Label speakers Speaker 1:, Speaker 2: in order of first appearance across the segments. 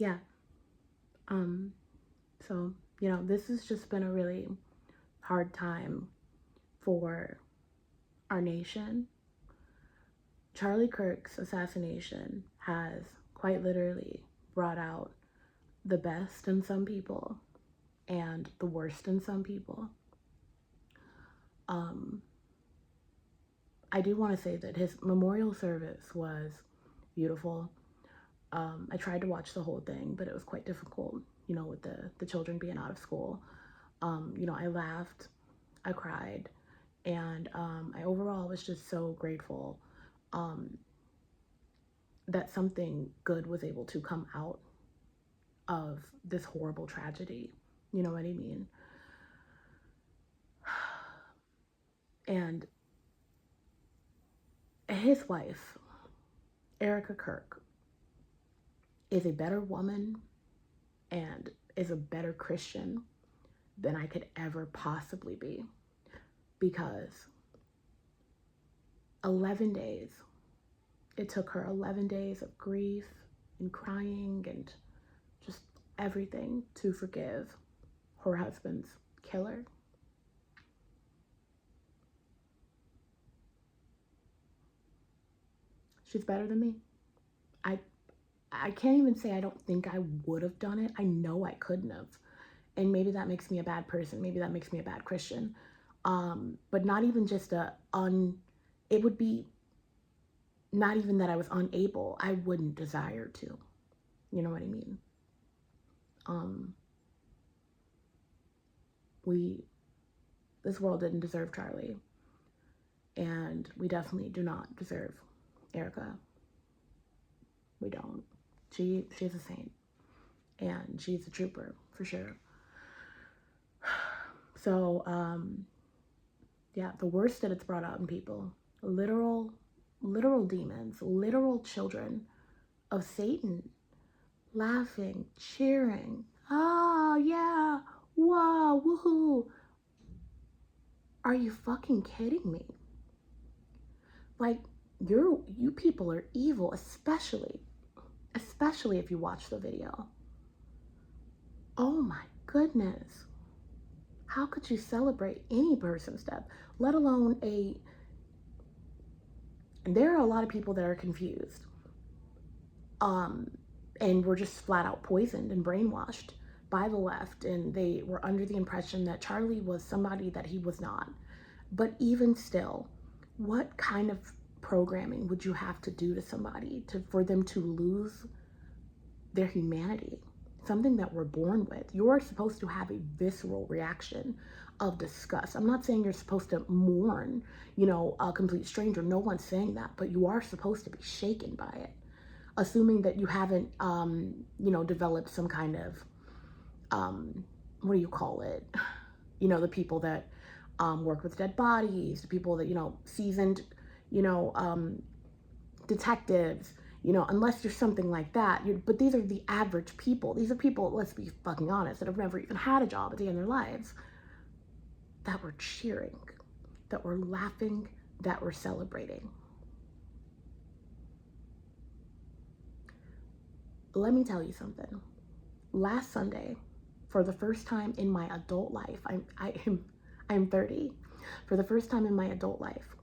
Speaker 1: yeah. Um, so, this has just been a really hard time for our nation. Charlie Kirk's assassination has quite literally brought out the best in some people and the worst in some people. Um, I do want to say that his memorial service was beautiful. I tried to watch the whole thing, but it was quite difficult, with the children being out of school. I laughed, I cried, and I overall was just so grateful um, that something good was able to come out of this horrible tragedy. You know what I mean? And his wife, Erica Kirk, is a better woman and is a better Christian than I could ever possibly be, because 11 days, it took her 11 days of grief and crying and just everything to forgive her husband's killer. She's better than me. I I can't even say I don't think I would have done it. I know I couldn't have. And maybe that makes me a bad person. Maybe that makes me a bad Christian. But not even just it would be not even that I was unable. I wouldn't desire to. You know what I mean? Um, we, this world didn't deserve Charlie. And we definitely do not deserve Erica. We don't. She's a saint. And she's a trooper, for sure. So, yeah, the worst that it's brought out in people, literal demons, literal children of Satan, laughing, cheering. Oh, yeah, whoa, woohoo. Are you fucking kidding me? Like, you people are evil, especially if you watch the video. Oh my goodness. How could you celebrate any person's death, let alone and there are a lot of people that are confused. And were just flat out poisoned and brainwashed by the left, and they were under the impression that Charlie was somebody that he was not. But even still, what kind of programming would you have to do to somebody for them to lose their humanity? Something that we're born with. You're supposed to have a visceral reaction of disgust. I'm not saying you're supposed to mourn, a complete stranger. No one's saying that, but you are supposed to be shaken by it, assuming that you haven't, developed some kind of, what do you call it? The people that work with dead bodies, the people that, seasoned, you know, um, detectives, unless you're something like that. But these are the average people. These are people, let's be fucking honest, that have never even had a job at the end of their lives, that were cheering, that were laughing, that were celebrating. Let me tell you something. Last Sunday, for the first time in my adult life, I'm 30. For the first time in my adult life,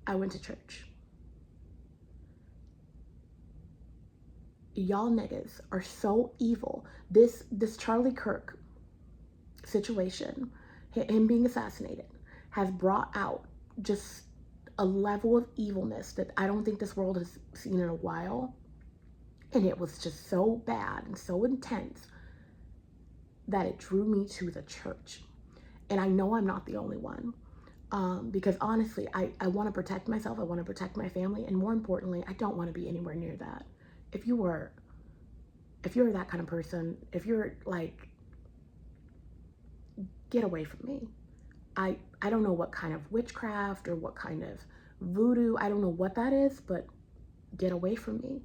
Speaker 1: I went to church. Y'all niggas are so evil. This Charlie Kirk situation, him being assassinated, has brought out just a level of evilness that I don't think this world has seen in a while. And it was just so bad and so intense that it drew me to the church. And I know I'm not the only one. Because honestly, I want to protect myself. I want to protect my family. And more importantly, I don't want to be anywhere near that. If you're that kind of person, if you're like, get away from me. I don't know what kind of witchcraft or what kind of voodoo, I don't know what that is, but get away from me.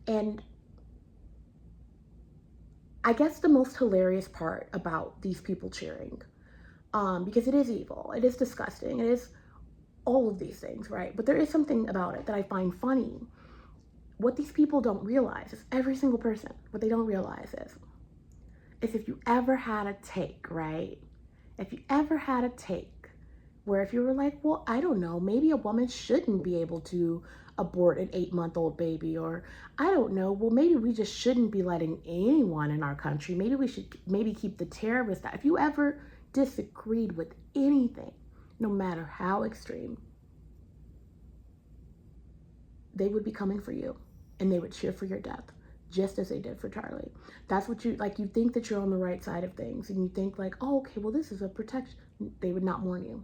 Speaker 1: And I guess the most hilarious part about these people cheering, because it is evil, it is disgusting, it is all of these things, right? But there is something about it that I find funny. what these people don't realize is every single person, what they don't realize is if you ever had a take, right? If you ever had a take where if you were like, well, I don't know, maybe a woman shouldn't be able to abort an 8-month-old baby, or I don't know, well, maybe we just shouldn't be letting anyone in our country. Maybe we should keep the terrorists out. If you ever disagreed with anything, no matter how extreme, they would be coming for you and they would cheer for your death, just as they did for Charlie. That's what you think that you're on the right side of things, and you think like, oh, okay, well, this is a protection. They would not warn you.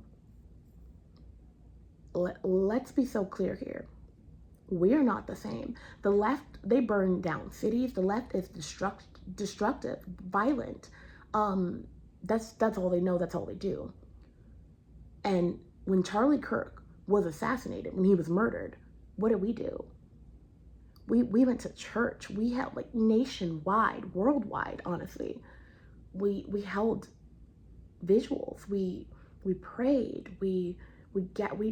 Speaker 1: Let's be so clear here. We are not the same. The left, they burn down cities. The left is destructive, violent. That's all they know. That's all they do. And when Charlie Kirk was assassinated, when he was murdered, what did we do? We went to church. We held, like, nationwide, worldwide, honestly. We held visuals. We prayed. We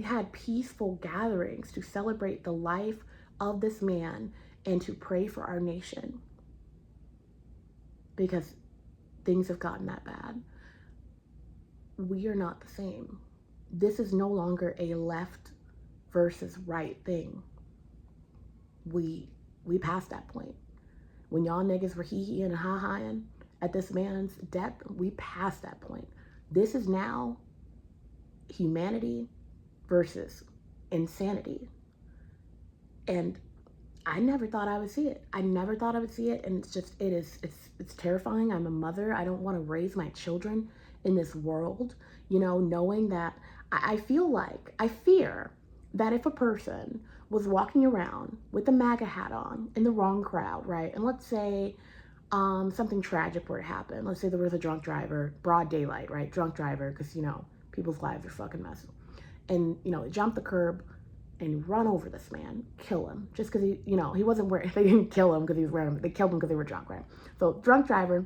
Speaker 1: had peaceful gatherings to celebrate the life of this man and to pray for our nation, because things have gotten that bad. We are not the same. This is no longer a left versus right thing. We passed that point. When y'all niggas were hee-heeing and ha-haing at this man's death, we passed that point. This is now humanity versus insanity. And I never thought I would see it. And it's terrifying. I'm a mother. I don't want to raise my children in this world, knowing that I fear that if a person was walking around with a MAGA hat on in the wrong crowd, right? And let's say something tragic were to happen. Let's say there was a drunk driver, broad daylight, right? Drunk driver, because, people's lives are fucking messy. And, jump the curb and run over this man, kill him, just because he wasn't wearing, they didn't kill him because he was wearing, they killed him because they were drunk, right? So drunk driver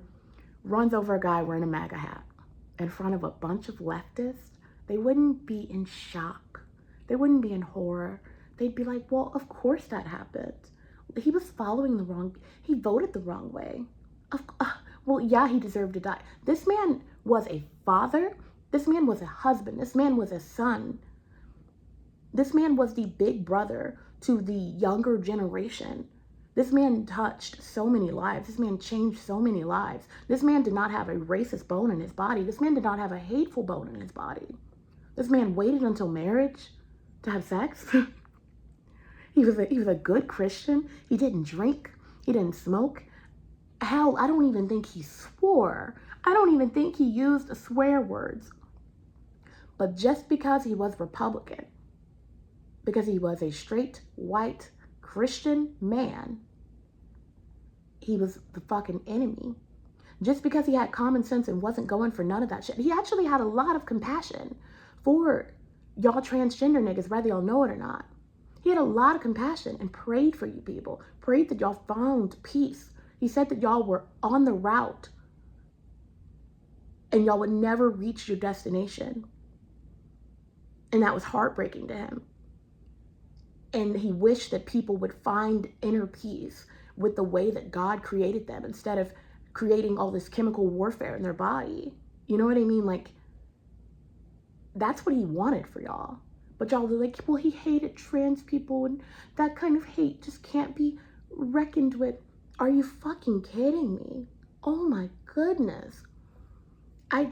Speaker 1: runs over a guy wearing a MAGA hat in front of a bunch of leftists. They wouldn't be in shock. They wouldn't be in horror. They'd be like, well, of course that happened. He was he voted the wrong way. Well, yeah, he deserved to die. This man was a father. This man was a husband. This man was a son. This man was the big brother to the younger generation. This man touched so many lives. This man changed so many lives. This man did not have a racist bone in his body. This man did not have a hateful bone in his body. This man waited until marriage to have sex. He was a good Christian. He didn't drink. He didn't smoke. Hell, I don't even think he swore. I don't even think he used swear words. But just because he was Republican, because he was a straight, white, Christian man, he was the fucking enemy. Just because he had common sense and wasn't going for none of that shit. He actually had a lot of compassion for y'all transgender niggas, whether y'all know it or not. He had a lot of compassion and prayed for you people. Prayed that y'all found peace. He said that y'all were on the route and y'all would never reach your destination. And that was heartbreaking to him. And he wished that people would find inner peace with the way that God created them instead of creating all this chemical warfare in their body. You know what I mean? Like, that's what he wanted for y'all. But y'all were like, well, he hated trans people, and that kind of hate just can't be reckoned with. Are you fucking kidding me? Oh my goodness. I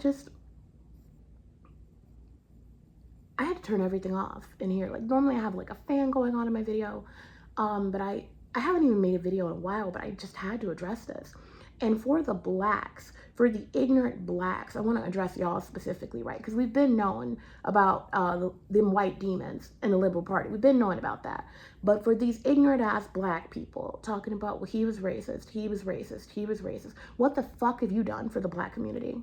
Speaker 1: had to turn everything off in here. Like, normally I have like a fan going on in my video, but I haven't even made a video in a while, but I just had to address this. And for the blacks, for the ignorant blacks, I want to address y'all specifically, right? Because we've been knowing about them white demons in the Liberal Party. We've been knowing about that. But for these ignorant ass black people talking about, well, he was racist, he was racist, he was racist. What the fuck have you done for the black community?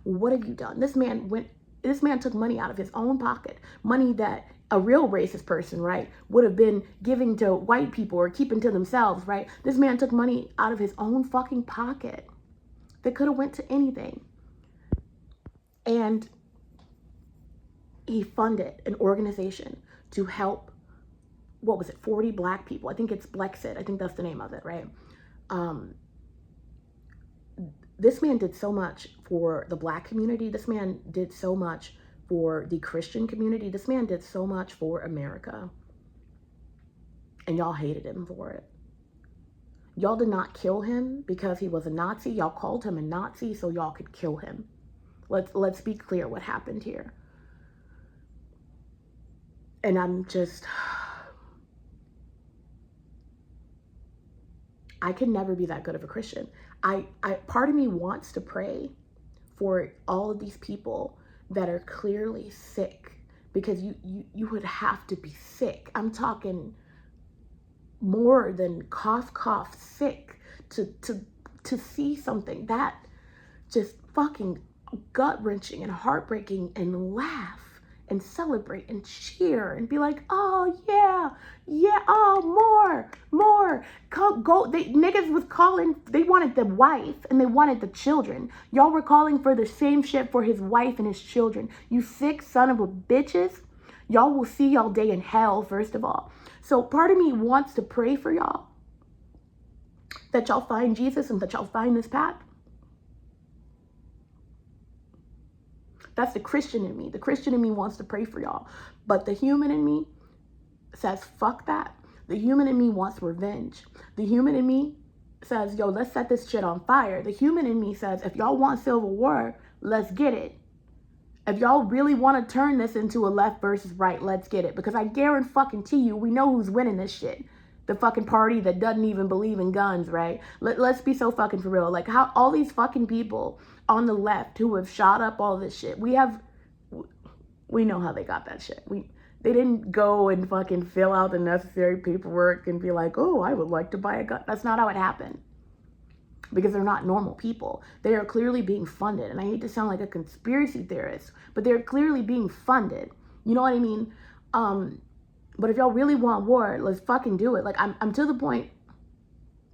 Speaker 1: What have you done? This man took money out of his own pocket, money that a real racist person, right, would have been giving to white people or keeping to themselves, right? This man took money out of his own fucking pocket that could have went to anything. And he funded an organization to help what was it, 40 black people. I think it's Blexit. I think that's the name of it, right? This man did so much for the black community. This man did so much for the Christian community. This man did so much for America. And y'all hated him for it. Y'all did not kill him because he was a Nazi. Y'all called him a Nazi so y'all could kill him. Let's be clear what happened here. And I'm just, I could never be that good of a Christian. Part of me wants to pray for all of these people that are clearly sick, because you would have to be sick. I'm talking more than cough sick to see something that just fucking gut-wrenching and heartbreaking, and laugh and celebrate and cheer and be like, oh yeah, oh more. Niggas was calling, they wanted the wife and they wanted the children. Y'all were calling for the same shit for his wife and his children. You sick son of a bitches. Y'all will see y'all day in hell, first of all. So part of me wants to pray for y'all, that y'all find Jesus and that y'all find this path. That's the Christian in me. The Christian in me wants to pray for y'all. But the human in me says, fuck that. The human in me wants revenge. The human in me says, yo, let's set this shit on fire. The human in me says, if y'all want civil war, let's get it. If y'all really want to turn this into a left versus right, let's get it. Because I guarantee you, we know who's winning this shit. The fucking party that doesn't even believe in guns, right? Let's be so fucking for real. Like, how all these fucking people on the left who have shot up all this shit, we know how they got that shit. They didn't go and fucking fill out the necessary paperwork and be like, oh, I would like to buy a gun. That's not how it happened. Because they're not normal people. They are clearly being funded. And I hate to sound like a conspiracy theorist, but they're clearly being funded. You know what I mean? But if y'all really want war, let's fucking do it. Like, I'm to the point,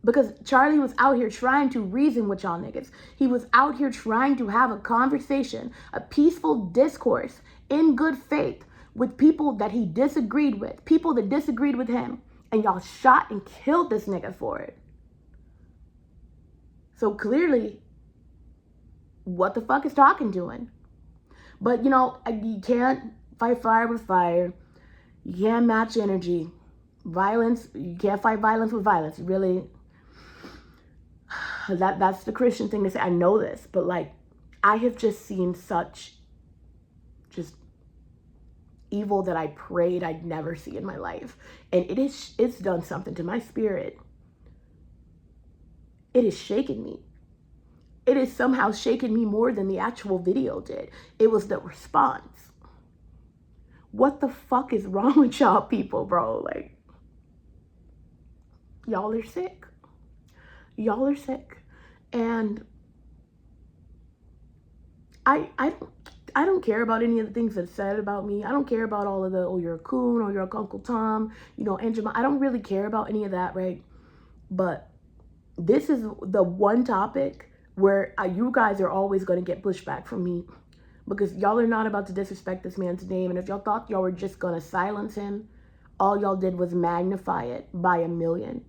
Speaker 1: because Charlie was out here trying to reason with y'all niggas. He was out here trying to have a conversation, a peaceful discourse in good faith with people that he disagreed with, people that disagreed with him. And y'all shot and killed this nigga for it. So clearly, what the fuck is talking doing? But, you know, you can't fight fire with fire. You can't match energy. Violence, you can't fight violence with violence. You really, that's the Christian thing to say. I know this, but like, I have just seen such just evil that I prayed I'd never see in my life. And it's done something to my spirit. It has shaken me. It has somehow shaken me more than the actual video did. It was the response. What the fuck is wrong with y'all people, bro? Like, y'all are sick. Y'all are sick. And I don't care about any of the things that's said about me. I don't care about all of the, oh, you're a coon, or you're Uncle Tom, you know, Aunt Jemima. I don't really care about any of that, right? But this is the one topic where you guys are always going to get pushback from me, because y'all are not about to disrespect this man's name. And if y'all thought y'all were just going to silence him, all y'all did was magnify it by 1,000,000.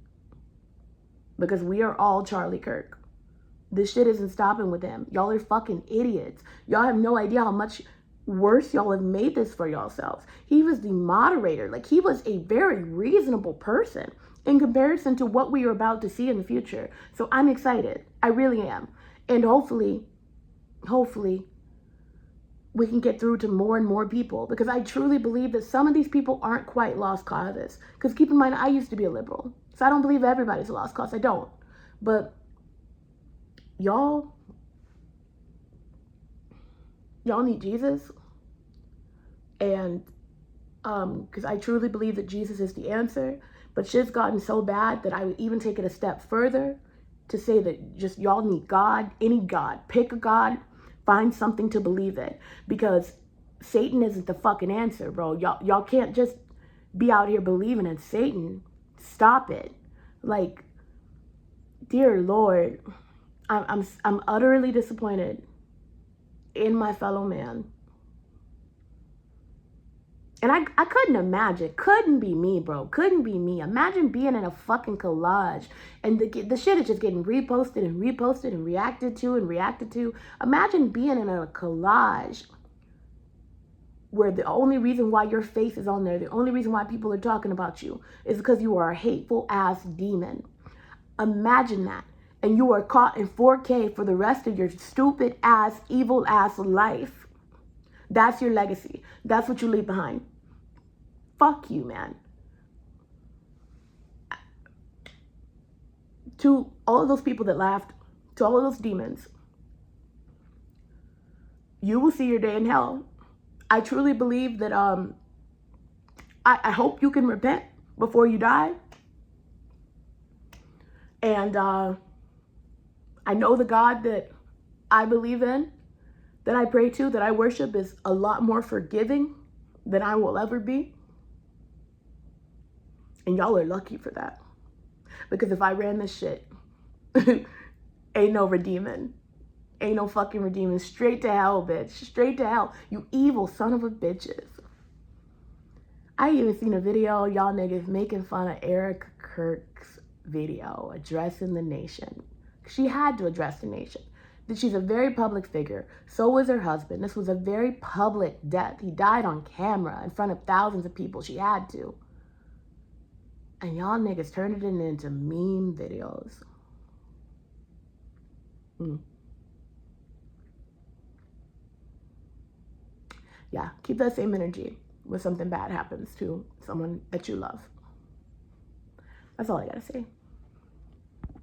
Speaker 1: Because we are all Charlie Kirk. This shit isn't stopping with him. Y'all are fucking idiots. Y'all have no idea how much worse y'all have made this for yourselves. He was the moderator. Like, he was a very reasonable person in comparison to what we are about to see in the future. So I'm excited. I really am. And hopefully, we can get through to more and more people, because I truly believe that some of these people aren't quite lost causes. Because keep in mind, I used to be a liberal. So I don't believe everybody's a lost cause. I don't. But y'all need Jesus. And because I truly believe that Jesus is the answer. But shit's gotten so bad that I would even take it a step further to say that just y'all need God, any God. Pick a God, find something to believe in. Because Satan isn't the fucking answer, bro. Y'all can't just be out here believing in Satan. Stop it. Like, dear Lord, I'm utterly disappointed in my fellow man. And I couldn't imagine. Couldn't be me, bro. Couldn't be me. Imagine being in a fucking collage and the shit is just getting reposted and reposted and reacted to and reacted to. Imagine being in a collage where the only reason why your face is on there, the only reason why people are talking about you is because you are a hateful ass demon. Imagine that. And you are caught in 4K for the rest of your stupid ass, evil ass life. That's your legacy. That's what you leave behind. Fuck you, man. To all of those people that laughed, to all of those demons, you will see your day in hell. I truly believe that I hope you can repent before you die. And I know the God that I believe in, that I pray to, that I worship is a lot more forgiving than I will ever be. And y'all are lucky for that. Because if I ran this shit, ain't no redeeming. Ain't no fucking redeeming. Straight to hell, bitch. Straight to hell. You evil son of a bitches. I even seen a video, y'all niggas making fun of Eric Kirk's video addressing the nation. She had to address the nation. She's a very public figure. So was her husband. This was a very public death. He died on camera in front of thousands of people. She had to. And y'all niggas turned it into meme videos. Yeah, keep that same energy when something bad happens to someone that you love. That's all I gotta say.